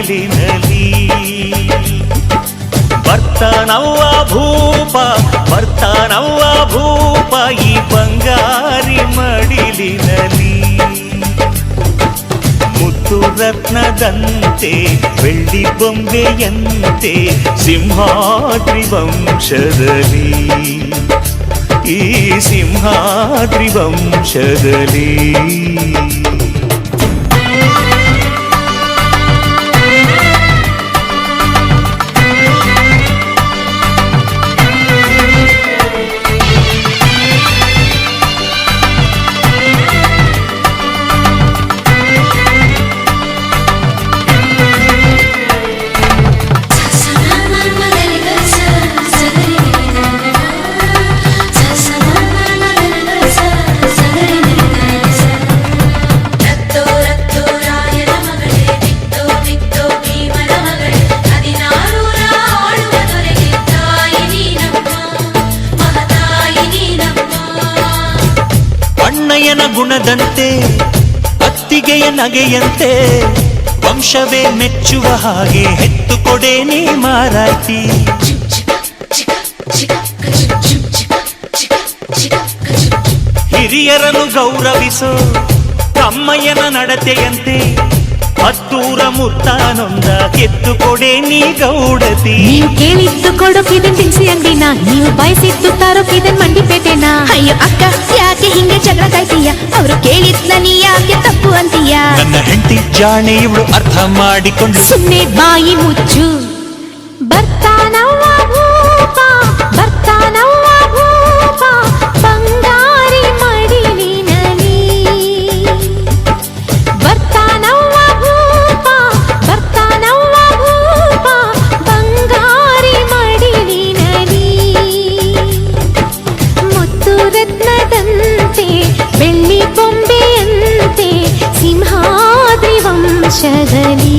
ಮಡಿಲಿನಲಿ ಬರ್ತಾನವ್ವ ಭೂಪ ಈ ಬಂಗಾರಿ ಮಡಿಲಿನಲಿ ಮುತ್ತು ರತ್ನದಂತೆ ಬೆಳ್ಳಿ ಬೊಂಬೆಯಂತೆ ಸಿಂಹಾದ್ರಿ ವಂಶದಲ್ಲಿ ಈ ಸಿಂಹಾದ್ರಿ ವಂಶದಲ್ಲಿ ಅಣ್ಣಯ್ಯನ ಗುಣದಂತೆ ಅತ್ತಿಗೆಯ ನಗೆಯಂತೆ ವಂಶವೇ ಮೆಚ್ಚುವ ಹಾಗೆ ಹೆತ್ತು ಕೊಡೆ ನೀ ಮಾರಾಯ್ತಿ ಹಿರಿಯರನ್ನು ಗೌರವಿಸೋ ತಮ್ಮಯ್ಯನ ನಡತೆಯಂತೆ ಹತ್ತೂರ ಮುತ್ತಾನೊಂದ ಕೆತ್ತು ಕೊಡೆ ನೀ ಗೌಡತಿ ನೀವು ಕೇಳಿದ್ದು ಕೊಡೋಕಿದನ್ ತಿನ್ಸಿ ಅಂಗಡಿನ ನೀವು ಬಯಸಿದ್ದು ತಾರೋಕಿದನ್ ಮಂಡಿಪೇಟೆನ ಅಯ್ಯೋ ಅಕ್ಕ ಯಾಕೆ ಹಿಂಗೆ ಜಗಳ ಕಾಯ್ತೀಯ ಅವರು ಕೇಳಿದ್ನ ನೀ ಯಾಕೆ ತಪ್ಪು ಅಂತೀಯ ನನ್ನ ಹೆಂಡತಿ ಜಾಣೆ ಇವಳು ಅರ್ಥ ಮಾಡಿಕೊಂಡು ಸುಮ್ಮನೆ ಬಾಯಿ ಮುಚ್ಚು ಬರ್ತಾನವ್ವ ಭೂಪ ಬಂಗಾರಿ ಮಡಿಲಿನಲಿ ಬರ್ತಾನವ್ವ ಭೂಪ ಬಂಗಾರಿ ಮಡಿಲಿನಲಿ ಮುತ್ತು ರತ್ನದಂತೆ ಬೆಳ್ಳಿ ಬೊಂಬೆಯಂತೆ ಸಿಂಹಾದ್ರಿ ವಂಶದಲ್ಲಿ